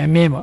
MA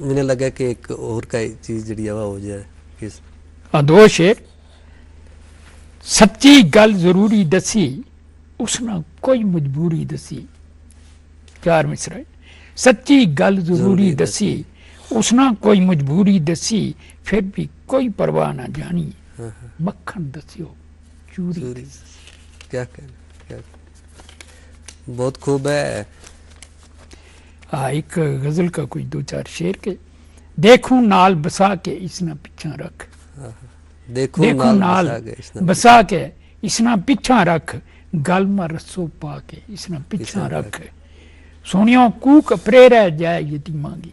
مجھے لگا کہ ایک اور کا چیز جڑی ہے وہ ہو جائے کس دو شعر سچی گل ضروری دسی اس نہ کوئی مجبوری دسی 4 مصرے سچی گل ضروری دسی اس نہ کوئی مجبوری دسی پھر بھی کوئی پرواہ نہ جانی مکھن دسیو چوری دسی۔ کیا کہنا بہت خوب ہے۔ ایک غزل کا کوئی 2-4 شعر کے دیکھوں نال بسا کے اس نہ پیچھا رکھ دیکھو دیکھوں نال بسا کے اس نہ پیچھا رکھ گل میں رسو پا کے اس نہ پیچھا رکھ سونیوں کوک اپرے رہ جائے یتیماں گی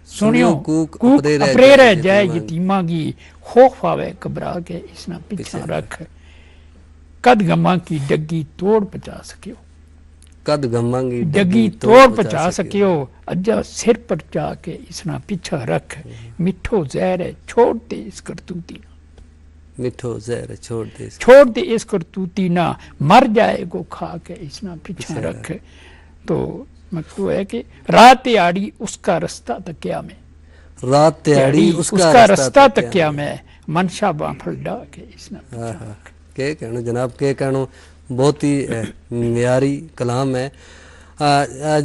سونیوں کوک اپرے رہ جائے یتیماں گی خوف آوے گھبرا کے اس نہ پیچھا رکھ قد غماں کی ڈگی توڑ پچا سکیو قد غماں کی ڈگی توڑ پچا سکیو اجا سر پر جا کے اس نہ پیچھا رکھ مٹھو زہر ہے چھوڑ دے اس کرتوتی نہ مٹھو زہر چھوڑ دے اس کرتوتی نہ مر جائے گو کھا کے اس نہ پیچھا رکھ۔ تو مطلب ہے کہ رات آڑی اس کا رستہ تکیا میں رات تیاڑی اس کا رستہ تکیا میں منشا بانفل ڈا کے اس نہ پیچھا رکھ۔ کہ کہنا جناب کہ کہنا بہت ہی معیاری کلام ہے۔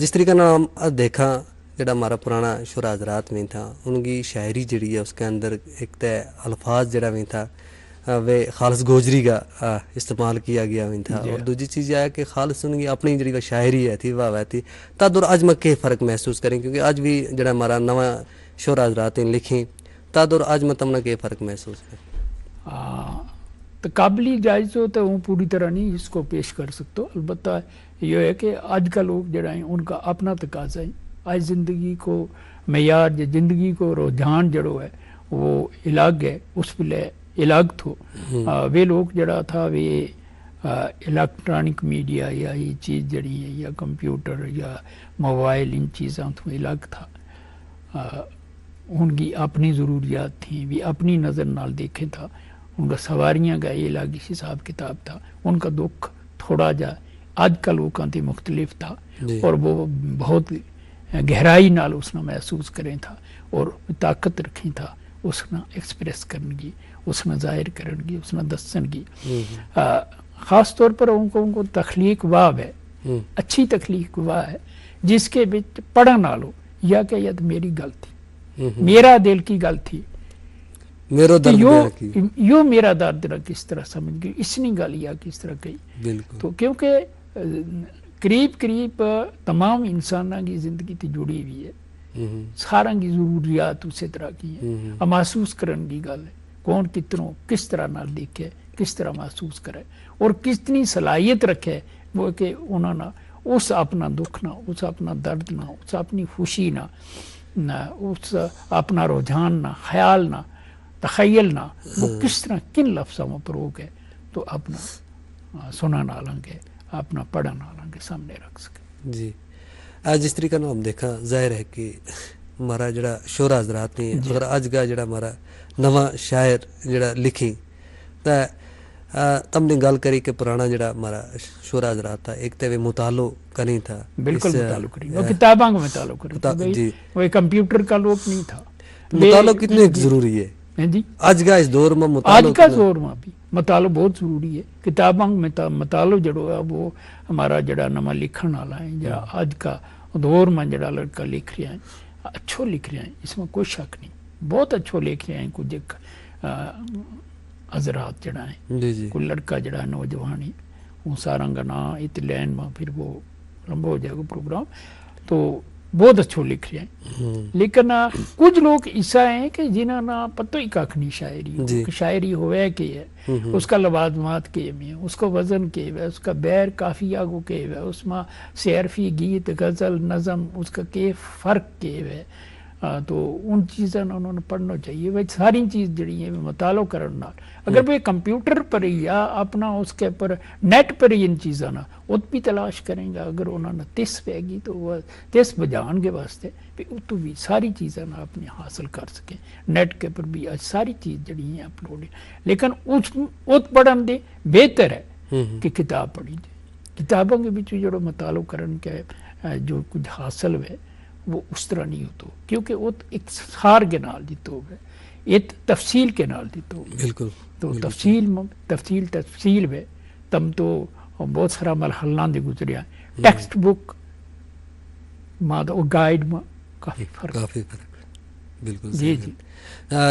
جس طریقے ہم دیکھا جڑا ہمارا پرانا شعراء حضرات میں تھا ان کی شاعری جڑی ہے اس کے اندر ایک الفاظ جڑا میں تھا وہ خالص گوجری کا استعمال کیا گیا میں تھا، اور دوسری چیز یہ ہے کہ خالص ان کی اپنی جڑی شاعری ہے تھی واہ تھی تد اور اج میں کہ فرق محسوس کریں کیونکہ اج بھی جڑا ہمارا نواں شعراء حضرات نے لکھی تد اور اج میں تمنا کہ فرق محسوس کریں۔ تو قابلی جائز ہو تو وہ پوری طرح نہیں اس کو پیش کر سکتا، البتہ یہ ہے کہ آج کا لوگ جڑا ہیں ان کا اپنا تقاضا ہے، آج زندگی کو معیار یا زندگی کو رجحان جڑو ہے وہ الگ ہے، اس پہ الگ تھو وہ لوگ جڑا تھا وہ الیکٹرانک میڈیا یا یہ چیز جڑی ہے یا کمپیوٹر یا موبائل ان چیزاں تو الگ تھا، ان کی اپنی ضروریات تھیں بھی اپنی نظر نال دیکھے تھا، ان کا سواریاں کا یہ الگ حساب کتاب تھا، ان کا دکھ تھوڑا جا آج کا لوگوں سے مختلف تھا اور وہ بہت گہرائی نال اس نے محسوس کریں تھا اور طاقت رکھیں تھا اس نے ایکسپریس کرنے کی، اس نے ظاہر کرنے کی، اس نے دسن کی۔ خاص طور پر ان کو تخلیق واہ ہے، اچھی تخلیق واہ ہے جس کے بچ پڑھن نالو یا کہ یہ میری گل تھی، میرا دل کی گل تھی، یو میرا درد کس طرح سمجھ گئی اس نے گل یا کس طرح کہی۔ تو کیونکہ قریب تمام انسانوں کی زندگی تی جڑی ہوئی ہے، سارا کی ضروریات اسی طرح کی ہیں، محسوس کرنے کی گل ہے کون کتنوں کس طرح نہ دیکھے کس طرح محسوس کرے اور کتنی صلاحیت رکھے وہ کہ انہوں نے اس اپنا دکھ نہ اس اپنا درد نہ اس اپنی خوشی نہ اس اپنا رجحان نہ خیال نہ تخیل نہ وہ کس طرح کن لفظوں میں پروگ ہے تو اپنا سنن آلوں کے اپنا پڑھن آلوں کے سامنے رکھ سکے۔ جی جس طریقے ہم دیکھا ظاہر ہے کہ ہمارا جڑا شعراء حضرات نے اگر اج کا جڑا ہمارا نواں شاعر جڑا لکھی تم نے گل کری کہ پرانا جڑا ہمارا شعراء حضرات تھا ایک تو وہ مطالعہ کریں تھا، بالکل مطالعہ کریں وہ کتاباں کا مطالعہ کریں وہ کمپیوٹر کا لوگ نہیں تھا۔ مطالعہ کتنے ضروری ہے جی آج کا اس دور میں آج کا دور میں بھی مطالعہ بہت ضروری ہے، کتاباں مطالعہ جڑو ہے وہ ہمارا جڑا نواں لکھن والا ہے یا آج کا دور میں جڑا لڑکا لکھ رہا ہے اچھو لکھ رہا ہے اس میں کوئی شک نہیں، بہت اچھو لکھ رہے ہیں کچھ حضرات جڑا ہیں کوئی لڑکا جڑا نوجوان ہے وہ سارا کا نام ات لین میں پھر وہ لمبا ہو جائے گا پروگرام تو بہت اچھو لکھ رہے ہیں، لیکن کچھ لوگ ایسا ہیں کہ جنہوں نے پتہ ہی کھ نہیں شاعری ہوئے کہ ہے اس کا لوازمات کے میں اس کا وزن کے ہے اس کا بیر کافی آگو کے ہے اس میں سیرفی گیت غزل نظم اس کا کے فرق کے ہے تو ان چیزیں انہوں نے پڑھنا چاہیے۔ وہ ساری چیز جڑی ہیں مطالعہ کرنا اگر وہ کمپیوٹر پر یا اپنا اس کے پر نیٹ پر ہی ان چیزاں نہ وہ بھی تلاش کریں گا اگر انہوں نے تس پہ گی تو وہ تس بجان کے واسطے تو بھی ساری چیزیں نہ اپنے حاصل کر سکیں، نیٹ کے پر بھی ساری چیز جڑی ہیں اپلوڈ ہے، لیکن اس پڑھن دے بہتر ہے کہ کتاب پڑھی جائے، کتابوں کے بچ جو مطالعہ کرن کے جو کچھ حاصل ہوئے وہ اس طرح نہیں ہوتا کیونکہ وہ اختصار کے نال دیتا ہوگا ایک تفصیل کے نال دیتا ہوگا بالکل تو تفصیل میں تم تو بہت سارا مرحلہ دے گزریا ٹیکسٹ بک ماں گائیڈ میں کافی فرق بالکل جی جی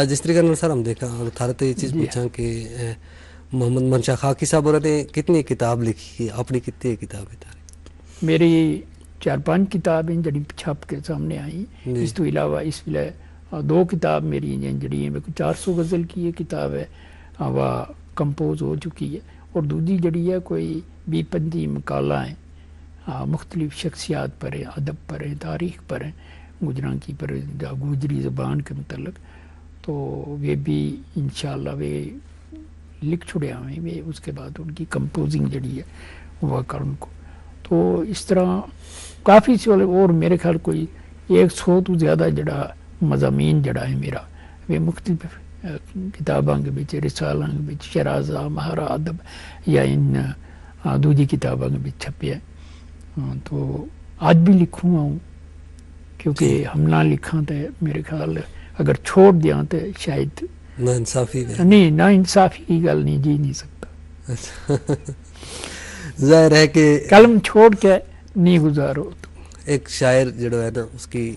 جس طریقے سے سر ہم دیکھا تھارے تو یہ چیز پوچھا کہ محمد منشا خاکی صاحب اور نے کتنی کتاب لکھی اپنی کتنی کتابیں تھاری میری 4-5 کتابیں جڑی چھپ کے سامنے آئی اس تو علاوہ اس ویلے 2 کتاب میری جڑی ہے 400 غزل کی یہ کتاب ہے وہ کمپوز ہو چکی ہے اور دوسری جڑی ہے کوئی 20-25 مقالہ ہیں مختلف شخصیات پر ہیں ادب پر ہیں تاریخ پر ہیں گجراں کی پر گوجری زبان کے متعلق تو وہ بھی انشاءاللہ وہ لکھ چھڑے ہوئے وہ اس کے بعد ان کی کمپوزنگ جڑی ہے وہ کرن کو تو اس طرح کافی سے اور میرے خیال کوئی 100 تو زیادہ جڑا مضامین جڑا ہے میرا وہ مختلف کتاباں کے بچ رسالاں کے بچ شرازہ مہارا ادب یا ان دوجی کتاباں کے بچ چھپے ہیں تو آج بھی لکھوں ہوں کیونکہ ہم نہ لکھاں تو میرے خیال اگر چھوڑ دیا تو شاید نا انصافی نہیں نا انصافی کی گل نہیں جی نہیں سکتا ظاہر ہے کہ قلم چھوڑ کے نہیں گزارو تو ایک شاعر جڑا ہے نا اس کی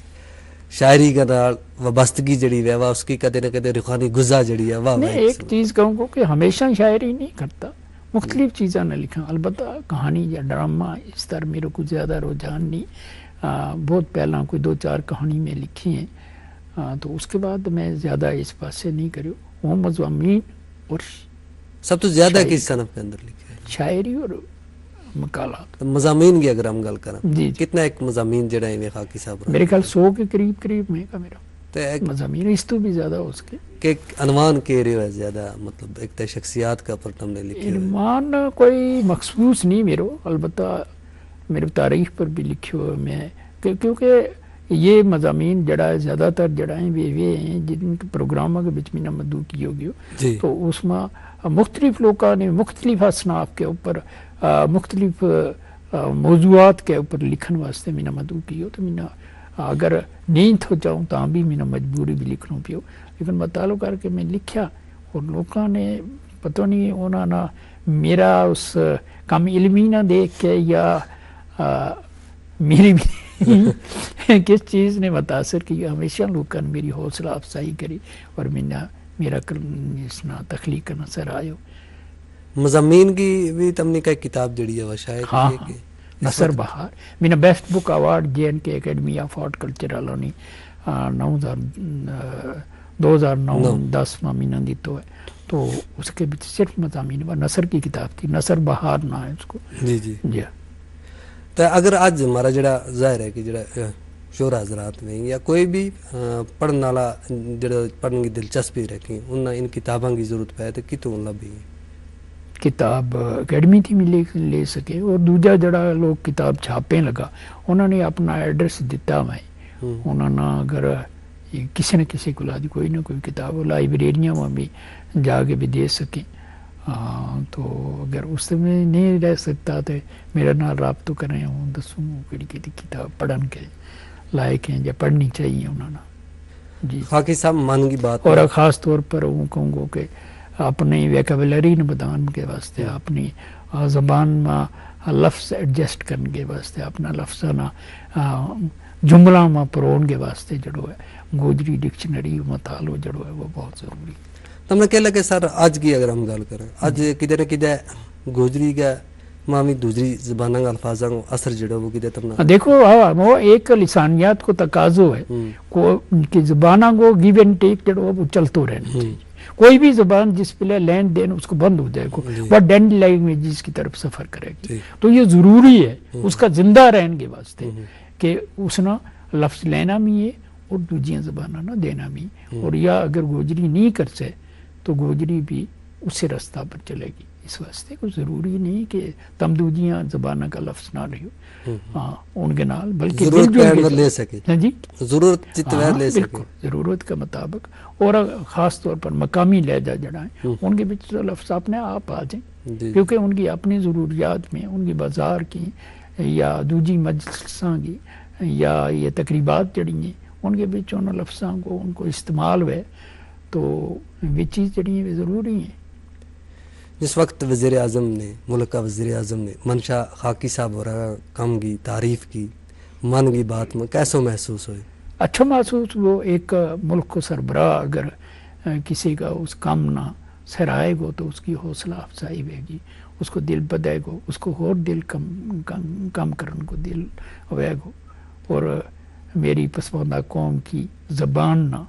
شاعری کا نال وابستگی جڑی ہے وہ اس کی کدے نہ کدے روحانی غذا جڑی ہے وہ نہیں ایک چیز کہوں گا کہ ہمیشہ شاعری نہیں کرتا مختلف چیزاں نہ لکھاں البتہ کہانی یا ڈرامہ اس طرح میرے کو زیادہ رجحان نہیں بہت پہلا کوئی 2-4 کہانی میں لکھی ہیں تو اس کے بعد میں زیادہ اس پاسے نہیں کریو وہ مضامین اور سب تو زیادہ کس صنف کے اندر لکھے ہیں شاعری اور مقالات مضامین کی اگر ہم گل کریں جی کتنا ایک مضامین جڑا ہے خاکی صاحب میرے خیال 100 کے قریب میں کا میرا تو ایک مضامین اس تو بھی زیادہ ہو سکے کہ عنوان کے رہے ہے زیادہ مطلب ایک تو شخصیات کا پر تم نے لکھے ہوئے عنوان کوئی مخصوص نہیں میرے البتہ میرے تاریخ پر بھی لکھے ہوئے میں کیونکہ یہ مضامین جڑا ہے زیادہ تر جڑا ہیں وہ ہیں جن کے پروگراموں کے بچ میں نہ مدعو کی ہوگی تو اس میں مختلف لوگوں نے مختلف اصناف کے اوپر مختلف موضوعات کے اوپر لکھن واسطے میں نہ مدعو کی ہو تو میں اگر نہیں تھو چاہوں تو بھی میں مجبوری بھی لکھنوں پیو لیکن مطالعہ کر کے میں لکھیا اور لوگوں نے پتہ نہیں انہوں نے میرا اس کم علمی نہ دیکھ کے یا میری بھی کس چیز نے متاثر کی ہمیشہ لوگوں نے میری حوصلہ افزائی کری اور میرا اس نا تخلیق کا نظر آئے مضامین کی بھی تم نے کئی کتاب جڑی ہے وہ شاید ہاں نثر بہار میں نے best book award JNK academy of art culture والوں نے 2009-10 میں مہینہ دیتا ہے تو اس کے بچ صرف مضامین وہ نثر کی کتاب تھی نثر بہار نہ ہے اس کو جی جی جی تو اگر آج ہمارا جڑا ظاہر ہے کہ جڑا شعرا حضرات میں یا کوئی بھی پڑھنے والا جڑا پڑھنے کی دلچسپی رکھی ان کتابوں کی ضرورت پائے تو کتوں لبھی کتاب اکیڈمی تھی میں لے سکے اور دوجا جڑا لوگ کتاب چھاپیں لگا انہوں نے اپنا ایڈریس دیتا میں انہوں نے اگر کسی نہ کسی کو لا دی کوئی نہ کوئی کتاب لائبریریاں میں بھی جا کے بھی دے سکیں تو اگر اس میں نہیں رہ سکتا تو میرا نال رابطہ کریں ہوں دسوں کہڑی کتاب پڑھن کے لائق ہیں یا پڑھنی چاہیے انہوں نے جی خاکی صاحب من کی بات اور خاص طور پر وہ کہوں گا کہ اپنی ویکیبلری نے بدان کے واسطے اپنی زبان میں لفظ ایڈجسٹ کرنے کے واسطے اپنا لفظ جملہ میں پرون کے واسطے جڑو ہے گوجری ڈکشنری مطالعہ جڑو ہے وہ بہت ضروری ہے تم نے کہہ لگے سر آج کی اگر ہم گل کریں آج کدھر نہ کدھر گوجری کا مامی دوسری زبانوں کا الفاظوں کا اثر جڑا وہ کدھر تم نے دیکھو وہ ایک لسانیات کو تقاضو ہے کہ زبانوں کو گیو اینڈ ٹیک جڑو وہ چلتے رہنا چاہیے کوئی بھی زبان جس پہ لین دین اس کو بند ہو جائے گا وہ ڈینڈ لینگویجز کی طرف سفر کرے گی تو یہ ضروری ہے اس کا زندہ رہنے کے واسطے کہ اس نے لفظ لینا بھی ہے اور دوسری زبانوں نہ دینا بھی اور یا اگر گوجری نہیں کر سے تو گوجری بھی اسی رستہ پر چلے گی اس واسطے کوئی ضروری نہیں کہ تم دوجیاں زبانوں کا لفظ نہ رہو ان کے نال بلکہ ضرورت لے سکے جی ضرورت جتنا لے سکے ضرورت کے مطابق اور خاص طور پر مقامی لہجہ جڑا ہے ان کے بچ لفظ اپنے آپ آ جائیں کیونکہ ان کی اپنی ضروریات میں ان کی بازار کی یا دوجی مجلساں کی یا یہ تقریبات جڑی ہیں ان کے بچ ان لفظوں کو ان کو استعمال ہوئے تو یہ چیز جڑی ہیں ضروری ہیں. جس وقت وزیر اعظم نے ملک کا وزیر اعظم نے منشا خاکی صاحب ہو رہا کم کی تعریف کی من کی بات میں کیسا محسوس ہوئے؟ اچھا محسوس. وہ ایک ملک کو سربراہ اگر کسی کا اس کام نہ سرائے گو تو اس کی حوصلہ افزائی ہوئے گی, اس کو دل بدائے گو, اس کو اور دل کم کرن کو دل ہوئے گو. اور میری پسماندہ قوم کی زبان نہ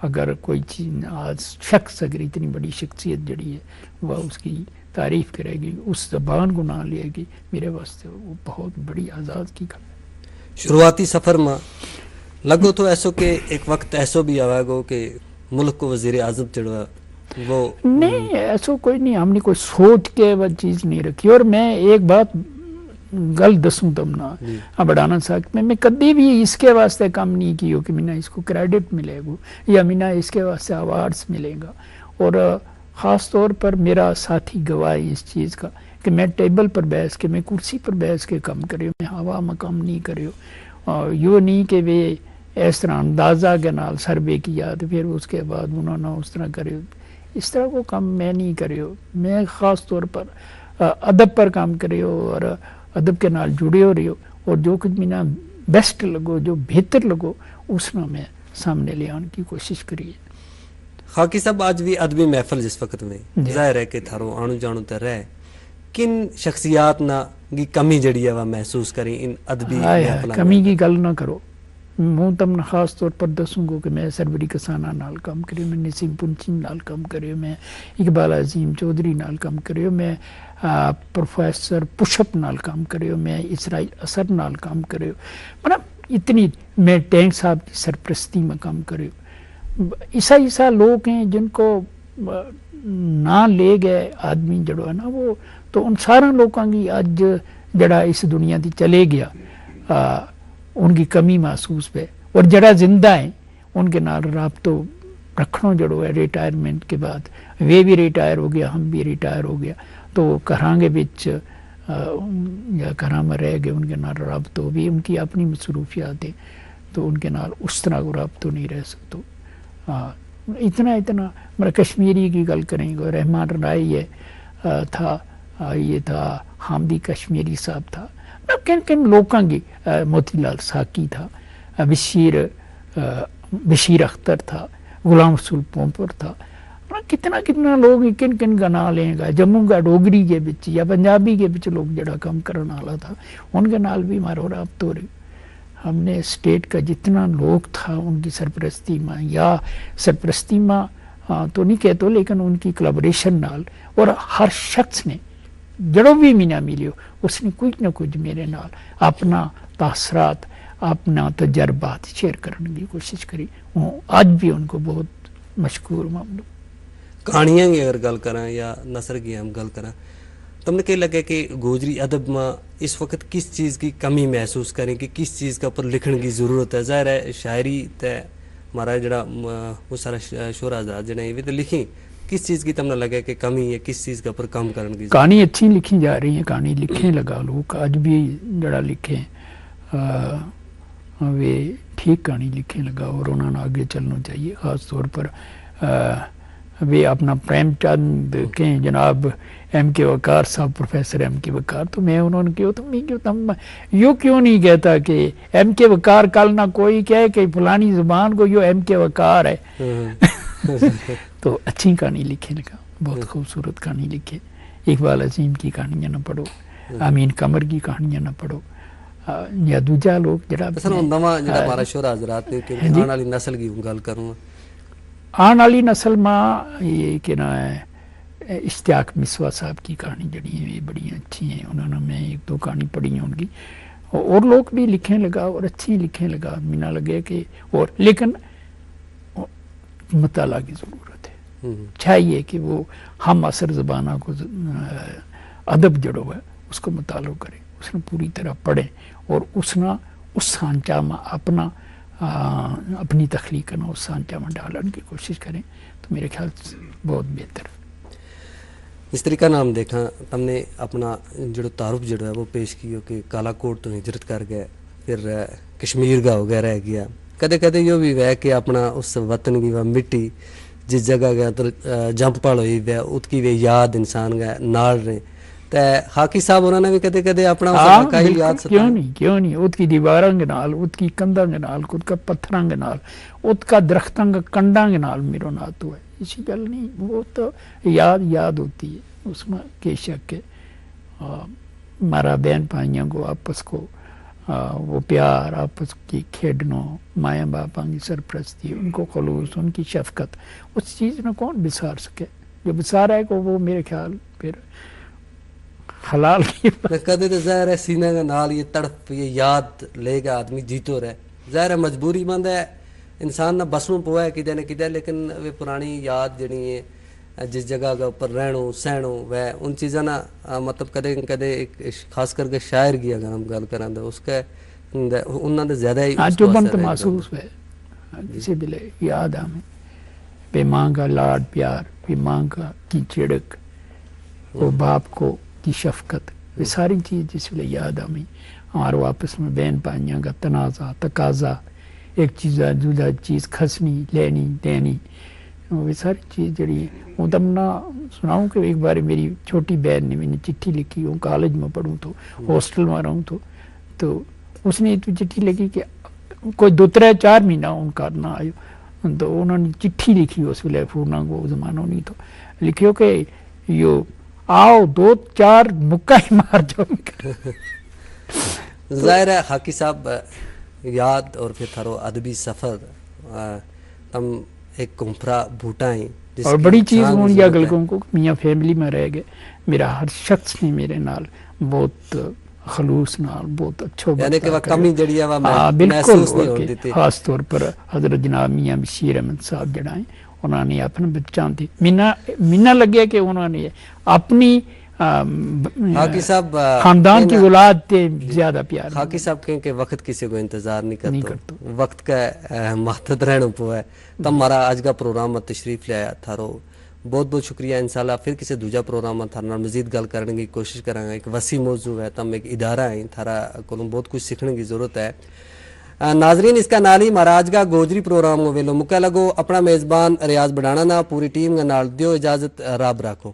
اگر کوئی چیز آج شخص اگر اتنی بڑی شخصیت جڑی ہے وہ اس کی تعریف کرے گی, اس زبان کو نہ لے گی, میرے واسطے وہ بہت بڑی آزاد کی گل ہے. شروعاتی سفر میں لگو تو ایسو کہ ایک وقت ایسو بھی آئے گو کہ ملک کو وزیر اعظم چڑھوا وہ نہیں, ایسا کوئی نہیں, ہم نے کوئی سوچ کے وہ چیز نہیں رکھی. اور میں ایک بات گل دسوں تم نہ بڑھانا سکتا میں کدی بھی اس کے واسطے کام نہیں کی ہو کہ میں اس کو کریڈٹ ملے گا یا میں اس کے واسطے ایوارڈس ملے گا. اور خاص طور پر میرا ساتھی گواہ اس چیز کا کہ میں ٹیبل پر بیٹھ کے, میں کرسی پر بیٹھ کے کام کریو, میں ہوا میں کام نہیں کریو. یوں نہیں کہ وہ اس طرح اندازہ کے نال سروے کیا تو پھر اس کے بعد انہوں نے اس طرح کرے, اس طرح کو کام میں نہیں کریو. میں خاص طور پر ادب پر کام کریو اور ادب کے نال جڑے ہو رہی ہو, اور جو کچھ میں بیسٹ لگو, جو بہتر لگو, اس میں میں سامنے لے آنے کی کوشش کری. خاکی صاحب آج بھی ادبی محفل جس وقت میں ظاہر ہے کہ تھارو آنو جانو تے رہ کن شخصیات نہ کی کمی جڑی ہے وہ محسوس کریں ان ادبی محفلوں کمی کی گل نہ کرو. میں تم خاص طور پر دسوں گا کہ میں سربری کسانہ نال کام کریو, میں نسیم پنچیم نال کام کریو, میں اقبال عظیم چودھری نال کام کریو, میں پروفیسر پشپ نال کام کریو, میں اسرائیل اثر نال کام کریو. مطلب اتنی میں ٹینک صاحب کی سرپرستی میں کام کریو. ایسا لوگ ہیں جن کو نہ لے گئے آدمی جڑو ہے نا وہ تو ان سارا لوگوں کی اج جڑا اس دنیا دی چلے گیا ان کی کمی محسوس پہ. اور جڑا زندہ ہیں ان کے نال رابطہ رکھنا جڑو ہے ریٹائرمنٹ کے بعد, وہ بھی ریٹائر ہو گیا, ہم بھی ریٹائر ہو گیا تو گھراں کے بچ یا گھراں میں رہ گئے, ان کے نال رابطہ بھی ان کی اپنی مصروفیات ہیں تو ان کے نال اس طرح کو رابطہ نہیں رہ سکتا. اتنا میرا کشمیری کی گل کریں گے, رحمان رائی تھا, یہ تھا حامدی کشمیری صاحب تھا, کن لوگوں کی, موتی لال ساکی تھا, بشیر اختر تھا, غلام رسول پومپر تھا. کتنا لوگ کن کا نام لیں گا. جموں کا ڈوگری کے بچ یا پنجابی کے بچ لوگ جڑا کام کرنے والا تھا ان کے نال بھی ہمارا رابطہ ہو رہی. ہم نے اسٹیٹ کا جتنا لوگ تھا ان کی سرپرستی میں یا سرپرستی میں تو نہیں کہتے لیکن ان کی کلابریشن نال, اور ہر شخص نے جڑوں بھی مینا ملیو اس نے کچھ نہ کچھ میرے نال اپنا تاثرات اپنا تجربات شیئر کرنے کی کوشش کری. آج بھی ان کو بہت مشکور معاملہ. کہانیاں کی اگر گل کریں یا نثر کی ہم گل کریں تم نے کہ لگے کہ گوجری ادب میں اس وقت کس چیز کی کمی محسوس کریں کہ کس چیز کا اوپر لکھنے کی ضرورت ہے؟ ظاہر ہے شاعری تے ہمارا جڑا وہ سارا شعرا آزاد جنہیں بھی تو لکھی, کس چیز کی تم نے لگے کہ کمی ہے, کس چیز کا اوپر کم کرنے کی؟ کہانی اچھی لکھی جا رہی ہیں, کہانی لکھیں لگا لوگ آج بھی جڑا لکھیں وہ ٹھیک کہانی لکھیں لگا اور انہوں نے آگے چلنا چاہیے. خاص طور پر وہ اپنا پریم چند کہیں جناب ایم کے وقار صاحب, پروفیسر ایم کے وقار, تو میں انہوں نے کہو تم یوں کیوں نہیں کہتا کہ ایم کے وقار کل نہ کوئی کہے کہ فلانی زبان کو یوں ایم کے وقار ہے. تو اچھی کہانی لکھے لگا, بہت خوبصورت کہانی لکھے. اقبال عظیم کی کہانیاں نہ پڑھو, امین قمر کی کہانیاں نہ پڑھو, یا دوجا لوگ جڑا ہمارا شعرا حضرات نے کہ آنے والی نسل کی گل کروں, آنے والی نسل میں یہ کہ نا اشتیاق مصوا صاحب کی کہانی جڑی ہیں یہ بڑی اچھی ہیں. انہوں نے میں ایک دو کہانی پڑھی ہیں ان کی, اور لوگ بھی لکھیں لگا اور اچھی لکھیں لگا. مینا لگے کہ اور لیکن مطالعہ کی ضرورت ہے. چاہیے کہ وہ ہم عصر زبانہ کو ادب جڑو ہے اس کو مطالعہ کریں, اس نے پوری طرح پڑھیں اور اس سانچہ میں اپنی تخلیق کرنا اس سانچہ میں ڈالنے کی کوشش کریں تو میرے خیال سے بہت بہتر. اس طریقہ نام دیکھا تم نے اپنا جڑو تعارف جڑا ہے وہ پیش کیو کہ کالا کوٹ تو ہجرت کر گئے پھر کشمیر کا ہو گیا رہ گیا کدے کدے یہ بھی ہے کہ اپنا اس وطن کی وہ مٹی جس جگہ گیا تو جمپ پڑ ہوئی ہے اس کی بھی یاد انسان کا نال رہے تے حاکی صاحب انہوں نے بھی کدے کدے اپنا اس ہاں علاقہ ہی بالکل، یاد کیوں نہیں اس کی دیواراں کے نال، اس کی کنداں کے نال، اس کا پتھراں کے نال، اس کا درختاں کا کنڈاں کے نال میرا نات ہوا ہے، اسی گل نہیں، وہ تو یاد ہوتی ہے اس میں بے شک ہے۔ ہمارا بہن بھائیوں کو آپس کو وہ پیار، آپس کی کھیڈنوں، ماں باپاں کی سرپرستی، ان کو خلوص، ان کی شفقت، اس چیز میں کون بسار سکے؟ جو بسارا ہے کو وہ میرے خیال پھر حلال کی کدے تو ظاہر ہے سینہ کا نال یہ تڑپ یہ یاد لے کے آدمی جیتو رہے، ظاہر ہے مجبوری مند ہے انسان نہ بسوں پوا ہے کدے نہ کدے، لیکن وہ پرانی یاد جڑی ہے جس جگہ کے اوپر رہنوں سہنوں وہ ان چیزاں نا مطلب کدے کدے خاص کر کے شاعر کی اگر ہم گل کریں تو اس کے انہوں نے زیادہ ہی اس کو چبن اثر تو ہے محسوس ہے کسی دل یاد ہمیں بے ماں کا لاڈ پیار، بے ماں کا کی چڑک، وہ باپ کو کی شفقت، یہ ساری چیز جس ویلے یاد ہمیں ہمارے آپس میں بہن بھائیاں کا تنازع تقاضا، ایک چیز دوسرا چیز کھسنی لینی دینی، وہ ساری چیز جڑی ہے وہ تم نہ سناؤں کہ ایک بار میری چھوٹی بہن نے میں نے چٹھی لکھی، وہ کالج میں پڑھوں تو ہاسٹل میں رہوں تو اس نے تو چٹھی لکھی کہ کوئی 2-3-4 مہینہ ان کا نہ آئے تو انہوں نے چٹھی لکھی اس ویلے فونہ کو زمانہ نہیں تو لکھیو کہ یو آؤ 2-4 مکہ ہی مار جاؤ۔ ظاہر ہے حاکی صاحب یاد اور پھر تھارو ادبی سفر تم ایک کمپرا بوٹا ہیں جس اور کی بڑی چیز چھان کی ہوں یا ضرورت ہے۔ گلگوں کو میاں فیملی میں رہ گئے، میرا ہر شخص نے میرے نال بہت خلوص نال بہت اچھا یعنی کہ وہ برتاؤ کمی جڑی ہے وہ بالکل، محسوس نہیں اور ہونے کہ دیتی۔ خاص طور پر حضرت جناب میاں بشیر احمد صاحب جڑا ہیں انہوں نے اپنے بچوں تھی منا لگیا کہ انہوں نے اپنی حاکی صاحب خاندان کی اولاد تے زیادہ پیار حاکی صاحب کہیں کہ وقت کسی کو انتظار نہیں کرتا۔ کرتا، وقت کا محدود رہنا پوا ہے تب ہمارا آج کا پروگرام میں تشریف لے آیا تھارو بہت بہت شکریہ، انشاءاللہ پھر کسی دوجا پروگرام میں تھارا مزید گل کرنے کی کوشش کریں گے۔ ایک وسیع موضوع ہے، تم ایک ادارہ ہیں، تھارا کو بہت کچھ سیکھنے کی ضرورت ہے۔ ناظرین اس کا نالی مہاراج کا گوجری پروگرام کو ویلو مکہ لگو، اپنا میزبان ریاض بڑھانا نا پوری ٹیم کا نال دیو اجازت، رب رکھو۔